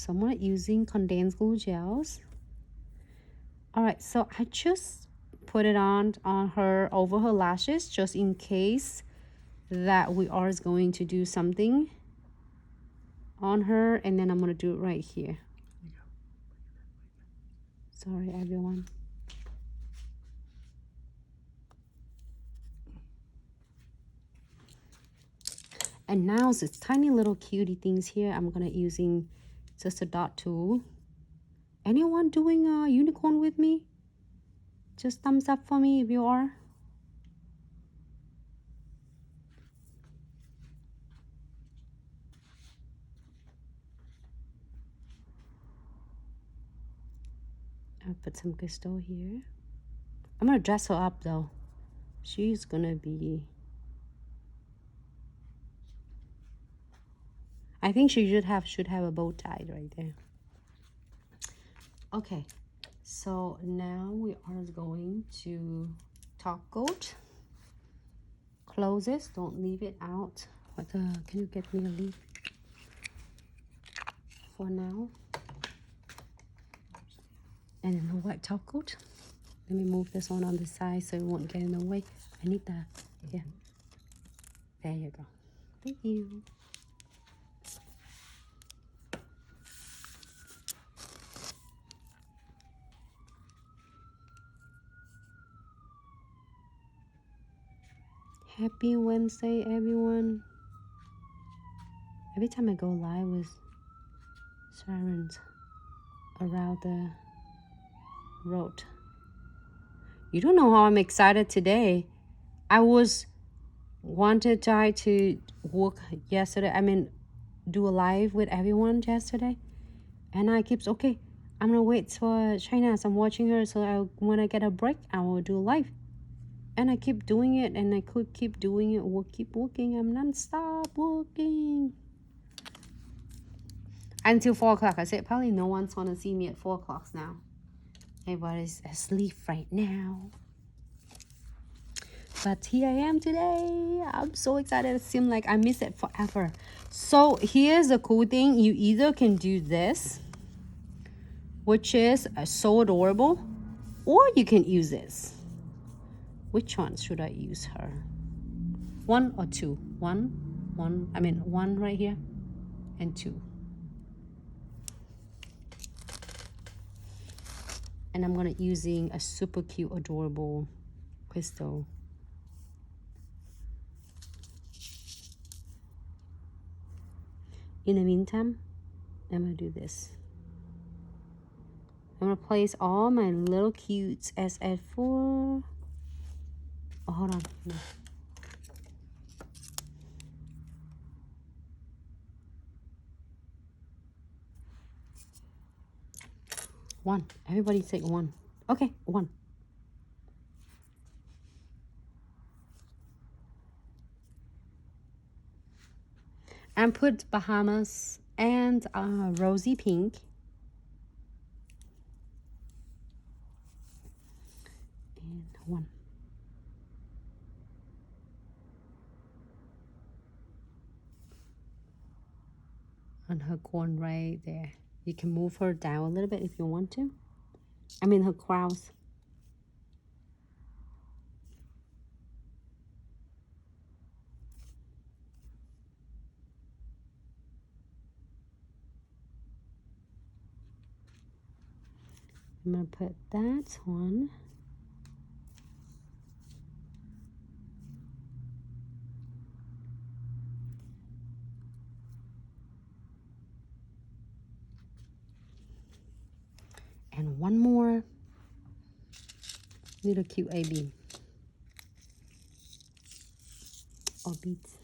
So I'm not using condensed glue gels. All right, so I just put it on her over her lashes just in case that we are going to do something on her, and then I'm gonna do it right here. Sorry, everyone. And now it's tiny little cutie things here. I'm gonna using just a dot tool. Anyone doing a unicorn with me? Just thumbs up for me if you are. I'll put some crystal here. I'm gonna dress her up though. She's gonna be, I think she should have a bow tie right there. Okay, so now we are going to top coat. Close this, don't leave it out. What the, can you get me a leaf for now? And then the white top coat. Let me move this one on the side so it won't get in the way. I need that. Yeah. There you go. Thank you. Happy Wednesday, everyone. Every time I go live with sirens around the road, you don't know how I'm excited today. I was wanted to try to work yesterday. I mean, do a live with everyone yesterday, and I keep okay. I'm gonna wait for China as I'm watching her. So when I get a break, I will do a live. And I keep doing it, and I could keep doing it. We'll keep working. I'm non-stop working until 4 o'clock. I said probably no one's gonna see me at 4 o'clock now. Everybody's asleep right now. But here I am today. I'm so excited. It seems like I miss it forever. So here's the cool thing. You either can do this, which is so adorable, or you can use this. Which one should I use her? 1 or 2? 1, I mean 1 right here and 2. And I'm gonna using a super cute, adorable crystal. In the meantime, I'm gonna do this. I'm gonna place all my little cutes as F4. Oh, hold on. No. One. Everybody say 1. Okay, 1. And put Bahamas and rosy pink. And 1. On her corn right there. You can move her down a little bit if you want to. I mean her crowns. I'm gonna put that one. And one more little cute AB or beads.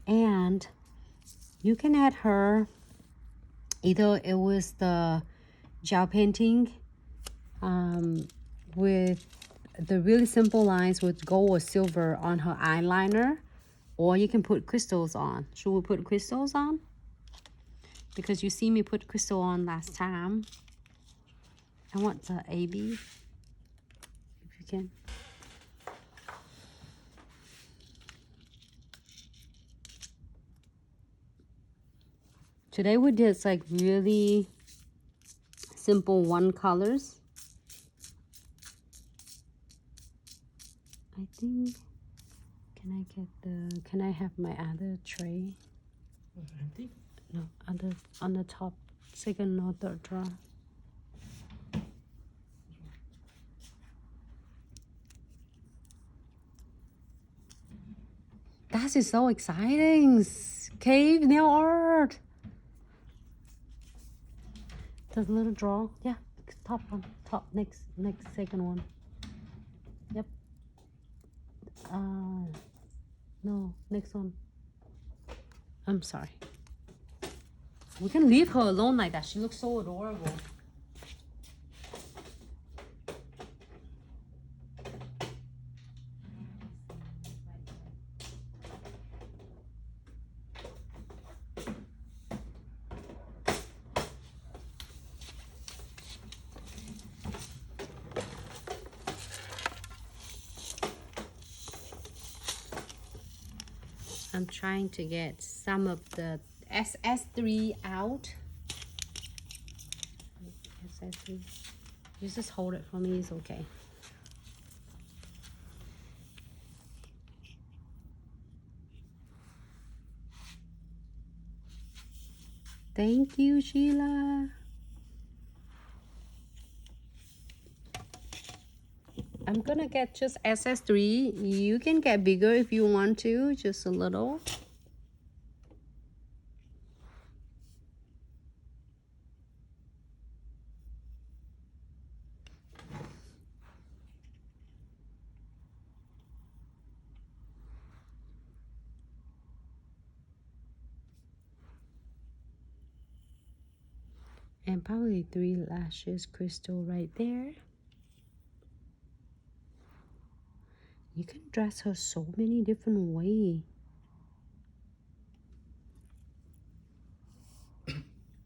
And you can add her, either it was the gel painting with the really simple lines with gold or silver on her eyeliner, or you can put crystals on. Should we put crystals on? because you see me put crystal on last time. I want the AB, if you can. Today we did like really simple one colors. I think, can I have my other tray? Empty? No, on the top, second or third drawer. That is so exciting! Cave nail art! The little drawer, yeah, top one, next second one. Yep. No, next one. I'm sorry. We can leave her alone like that. She looks so adorable. I'm trying to get some of the SS3 out. SS3. You just hold it for me, it's okay. Thank you, Sheila. I'm gonna get just SS3. You can get bigger if you want to, just a little. And probably 3 lashes crystal right there. You can dress her so many different ways.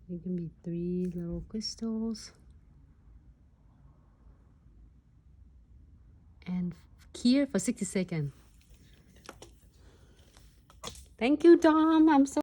You can be 3 little crystals. And here for 60 seconds. Thank you, Dom. I'm so